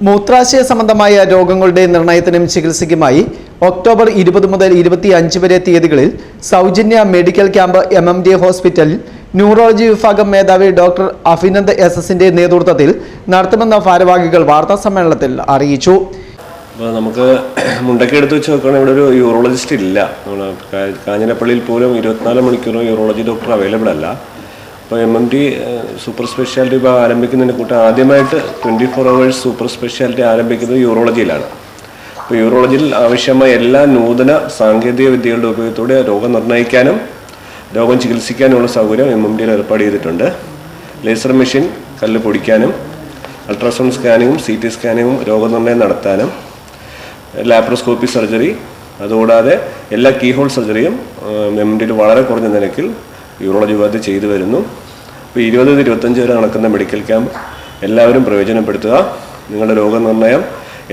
മൂത്രാശയ സംബന്ധമായ രോഗങ്ങളുടെ നിർണയത്തിനും ചികിത്സയ്ക്കുമായി ഒക്ടോബർ 20 മുതൽ 25 വരെ തീയതികളിൽ സൗജന്യ medical camp MMD hospital neurology വിഭാഗം മേധാവി ഡോക്ടർ അഭിനന്ദ് SS-ന്റെ നേതൃത്വത്തിൽ നടത്തുമെന്ന് ഭാരവാഹികൾ വാർത്താ സമ്മേളനത്തിൽ അറിയിച്ചു. നമുക്ക് മുണ്ടൊക്കെ എടുത്ത് വെച്ച് നോക്കുകയാണെങ്കിൽ ഇവിടെ ഒരു യൂറോളജിസ്റ്റ് ഇല്ല. നമ്മൾ കാഞ്ഞിരപ്പള്ളിയിൽ പോലും 24 മണിക്കൂറും യൂറോളജി ഡോക്ടർ അവൈലബിൾ അല്ല. അപ്പോൾ MMD സൂപ്പർ സ്പെഷ്യാലിറ്റി വിഭാഗം ആരംഭിക്കുന്നതിന് കൂട്ടം ആദ്യമായിട്ട് 24 hours സൂപ്പർ സ്പെഷ്യാലിറ്റി ആരംഭിക്കുന്നത് യൂറോളജിയിലാണ്. അപ്പോൾ യൂറോളജിയിൽ ആവശ്യമായ എല്ലാ നൂതന സാങ്കേതിക വിദ്യകളുടെ ഉപയോഗത്തോടെ രോഗം നിർണ്ണയിക്കാനും രോഗം ചികിത്സിക്കാനുമുള്ള സൗകര്യം MMDയിൽ ഏർപ്പാട് ചെയ്തിട്ടുണ്ട്. ലേസർ മെഷീൻ കല്ല് പൊടിക്കാനും അൾട്രാസൗണ്ട് സ്കാനിങ്ങും CT സ്കാനിങ്ങും രോഗനിർണ്ണയം നടത്താനും ലാപ്രോസ്കോപ്പി സർജറി അതുകൂടാതെ എല്ലാ കീഹോൾ സർജറിയും MMDയിൽ വളരെ കുറഞ്ഞ നിരക്കിൽ യൂറോളജി വിഭാഗത്തിൽ ചെയ്തു വരുന്നു. ഇപ്പോൾ 20-25 വരെ നടക്കുന്ന മെഡിക്കൽ ക്യാമ്പ് എല്ലാവരും പ്രയോജനപ്പെടുത്തുക. നിങ്ങളുടെ രോഗനിർണ്ണയം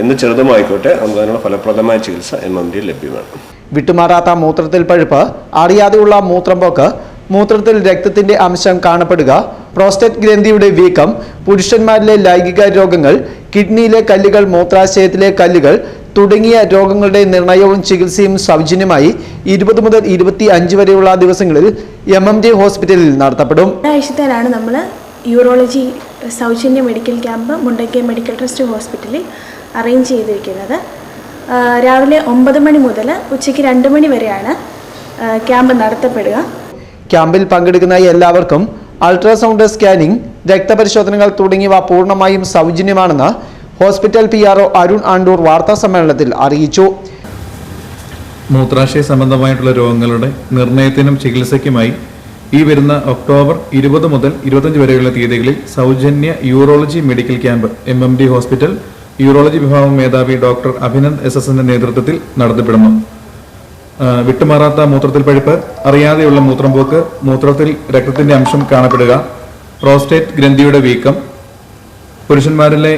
എന്ന് ചെറുതുമായിക്കോട്ടെ നമുക്ക് അതിനുള്ള ഫലപ്രദമായ ചികിത്സ MMDയിൽ ലഭ്യമാണ്. വിട്ടുമാറാത്ത മൂത്രത്തിൽ പഴുപ്പ്, അറിയാതെയുള്ള മൂത്രംപോക്ക്, മൂത്രത്തിൽ രക്തത്തിന്റെ അംശം കാണപ്പെടുക, പ്രോസ്റ്റേറ്റ് ഗ്രന്ഥിയുടെ വീക്കം, പുരുഷന്മാരിലെ ലൈംഗിക രോഗങ്ങൾ, കിഡ്നിയിലെ കല്ലുകൾ, മൂത്രാശയത്തിലെ കല്ലുകൾ തുടങ്ങിയ രോഗങ്ങളുടെ നിർണയവും ചികിത്സയും സൗജന്യമായി 20 മുതൽ 25 വരെയുള്ള ദിവസങ്ങളിൽ MMD ഹോസ്പിറ്റലിൽ നടത്തപ്പെടും. ആഴ്ചയിലാണ് നമ്മൾ യൂറോളജി സൗജന്യ medical camp Mundakkai medical trust ഹോസ്പിറ്റലിൽ അറേഞ്ച് ചെയ്തിരിക്കുന്നത്. രാവിലെ 9 മണി മുതൽ ഉച്ചയ്ക്ക് 2 മണി വരെയാണ് ക്യാമ്പ് നടത്തപ്പെടുക. ക്യാമ്പിൽ പങ്കെടുക്കുന്ന എല്ലാവർക്കും അൾട്രാസൗണ്ട് സ്കാനിംഗ്, രക്തപരിശോധനകൾ തുടങ്ങിയവ പൂർണ്ണമായും സൗജന്യമാണെന്ന് ഹോസ്പിറ്റൽ PRO അരുൺ ആണ്ടൂർ വാർത്താ സമ്മേളനത്തിൽ അറിയിച്ചു. മൂത്രാശയ സംബന്ധമായിട്ടുള്ള രോഗങ്ങളുടെ നിർണയത്തിനും ചികിത്സയ്ക്കുമായി ഈ വരുന്ന ഒക്ടോബർ 20 മുതൽ 25 വരെയുള്ള തീയതികളിൽ സൗജന്യ urology medical camp MMD hospital urology വിഭാഗം മേധാവി ഡോക്ടർ അഭിനന്ദ് SS-ന്റെ നേതൃത്വത്തിൽ നടത്തപ്പെടുന്നു. വിട്ടുമാറാത്ത മൂത്രത്തിൽ പഴുപ്പ്, അറിയാതെയുള്ള മൂത്രംപോക്ക്, മൂത്രത്തിൽ രക്തത്തിന്റെ അംശം കാണപ്പെടുക, പ്രോസ്റ്റേറ്റ് ഗ്രന്ഥിയുടെ വീക്കം, പുരുഷന്മാരിലെ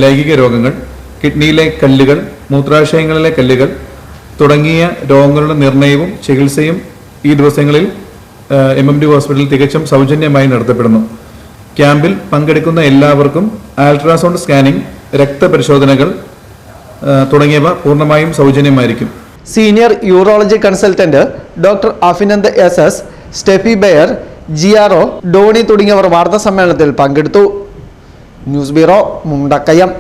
ലൈംഗിക രോഗങ്ങൾ, കിഡ്നിയിലെ കല്ലുകൾ, മൂത്രാശയങ്ങളിലെ കല്ലുകൾ തുടങ്ങിയ രോഗങ്ങളുടെ നിർണയവും ചികിത്സയും ഈ ദിവസങ്ങളിൽ MMD ഹോസ്പിറ്റലിൽ തികച്ചും സൗജന്യമായി നടത്തപ്പെടുന്നു. ക്യാമ്പിൽ പങ്കെടുക്കുന്ന എല്ലാവർക്കും അൾട്രാസൗണ്ട് സ്കാനിംഗ്, രക്തപരിശോധനകൾ തുടങ്ങിയവ പൂർണ്ണമായും സൗജന്യമായിരിക്കും. Senior urology consultant doctor Abhinand SS, Stephy ബെയർ, GRO ഡോണി തുടങ്ങിയവർ വാർത്താ സമ്മേളനത്തിൽ പങ്കെടുത്തു. News bureau, Mundakayam.